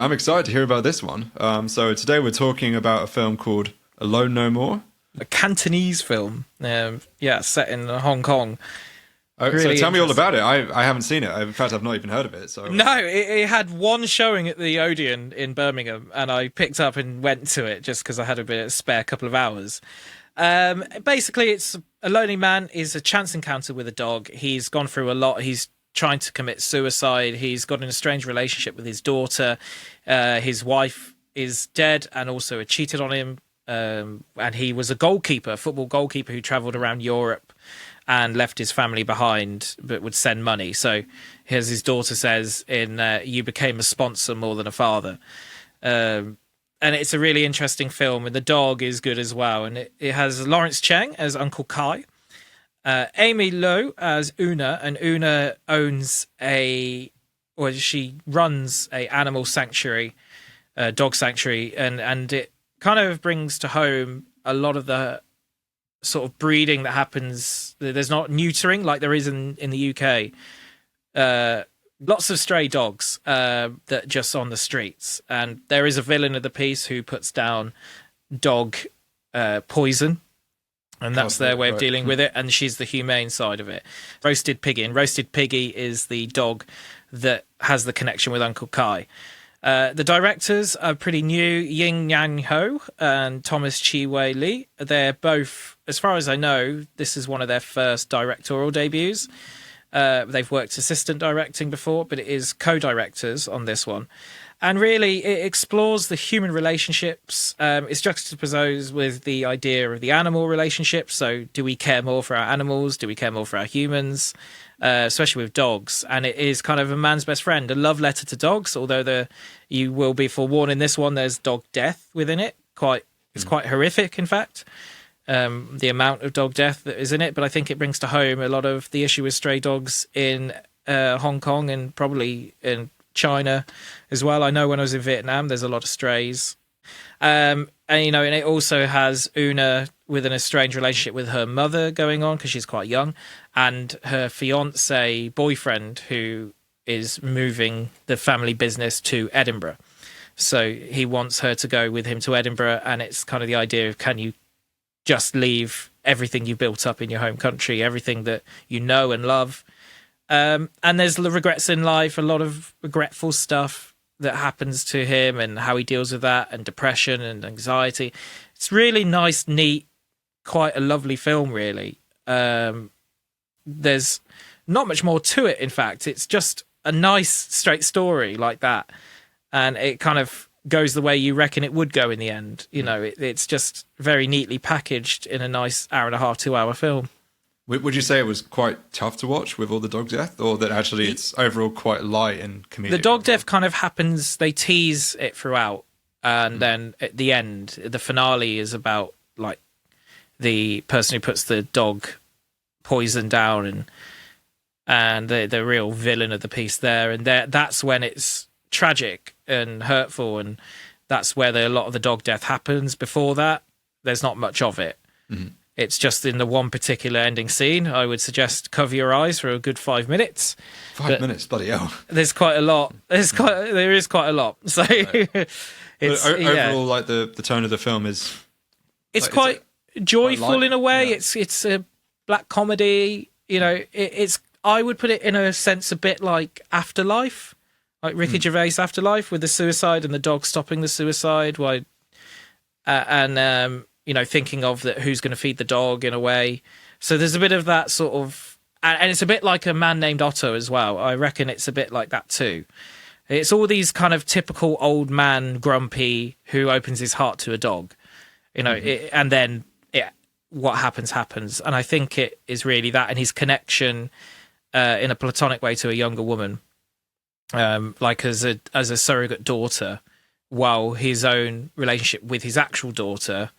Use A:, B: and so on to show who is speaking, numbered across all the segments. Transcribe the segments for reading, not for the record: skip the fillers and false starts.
A: I'm excited to hear about this one. So today we're talking about a film called Alone No More.
B: A Cantonese film, set in Hong Kong.
A: Oh, so
B: Really
A: tell me all
B: interesting.
A: about it. I haven't seen it. In fact, I've not even heard of it. So
B: No, it had one showing at the Odeon in Birmingham, and I picked up and went to it just because I had a bit of spare couple of hours. Basically, it's a lonely man is a chance encounter with a dog. He's gone through a lot. He's trying to commit suicide. He's got an estranged relationship with his daughter. His wife is dead and also had cheated on him. And he was a goalkeeper, a football goalkeeper who travelled around Europe and left his family behind, but would send money. So, as his daughter says, "You became a sponsor more than a father." And it's a really interesting film, and the dog is good as well. And it has Lawrence Cheng as Uncle Kai, Amy Lowe as Una, and Una she runs a animal sanctuary, dog sanctuary, and it kind of brings to home a lot of the sort of breeding that happens. There's not neutering like there is in the UK. Lots of stray dogs that just on the streets, and there is a villain of the piece who puts down dog poison, and that's their way of dealing with it, and she's the humane side of it. Roasted Piggy, and Roasted Piggy is the dog that has the connection with Uncle Kai. The directors are pretty new, Ying Yang Ho and Thomas Chi Wei Lee. They're both, as far as I know, this is one of their first directorial debuts. They've worked assistant directing before, but it is co-directors on this one. And really, it explores the human relationships. It's juxtaposed with the idea of the animal relationship. So do we care more for our animals? Do we care more for our humans? Especially with dogs. And it is kind of a man's best friend, a love letter to dogs, although you will be forewarned in this one, there's dog death within it. It's quite horrific, in fact. The amount of dog death that is in it, but I think it brings to home a lot of the issue with stray dogs in Hong Kong and probably in China as well. I know when I was in Vietnam, there's a lot of strays. And it also has Una with an estranged relationship with her mother going on because she's quite young, and her fiance boyfriend who is moving the family business to Edinburgh. So he wants her to go with him to Edinburgh, and it's kind of the idea of, can you just leave everything you built up in your home country, everything that you know and love. And there's the regrets in life, a lot of regretful stuff that happens to him and how he deals with that, and depression and anxiety. It's really nice, neat, quite a lovely film, really. There's not much more to it, in fact. It's just a nice, straight story like that. And it kind of goes the way you reckon it would go in the end. It's just very neatly packaged in a nice hour and a half, 2-hour film.
A: Would you say it was quite tough to watch with all the dog death, or that actually it's overall quite light and comedic?
B: The dog death kind of happens, they tease it throughout, and then at the end, the finale is about like the person who puts the dog poison down and the real villain of the piece there, and that's when it's tragic and hurtful, and that's where a lot of the dog death happens. Before that, there's not much of it. Mm-hmm. It's just in the one particular ending scene. I would suggest cover your eyes for a good 5 minutes.
A: 5 minutes, bloody hell!
B: There's quite a lot. There is quite a lot. So it's
A: overall, like the tone of the film is.
B: It's like, quite joyful quite in a way.
A: Yeah.
B: It's a black comedy. It's I would put it in a sense a bit like Afterlife, like Ricky Gervais' Afterlife, with the suicide and the dog stopping the suicide. Thinking of that, who's going to feed the dog in a way. So there's a bit of that sort of, and it's a bit like A Man Named Otto as well. I reckon it's a bit like that too. It's all these kind of typical old man grumpy who opens his heart to a dog, and then what happens. And I think it is really that, and his connection in a platonic way to a younger woman, like as a surrogate daughter, while his own relationship with his actual daughter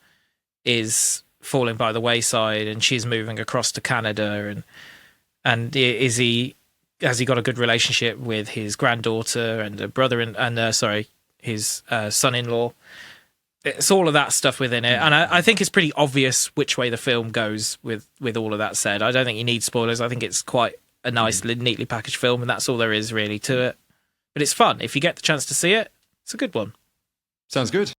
B: is falling by the wayside, and she's moving across to Canada, and has he got a good relationship with his granddaughter and a brother and his son-in-law. It's all of that stuff within it, and I think it's pretty obvious which way the film goes with all of that said. I don't think you need spoilers. I think it's quite a nice, neatly packaged film, and that's all there is really to it. But it's fun if you get the chance to see it. It's a good one.
A: Sounds good.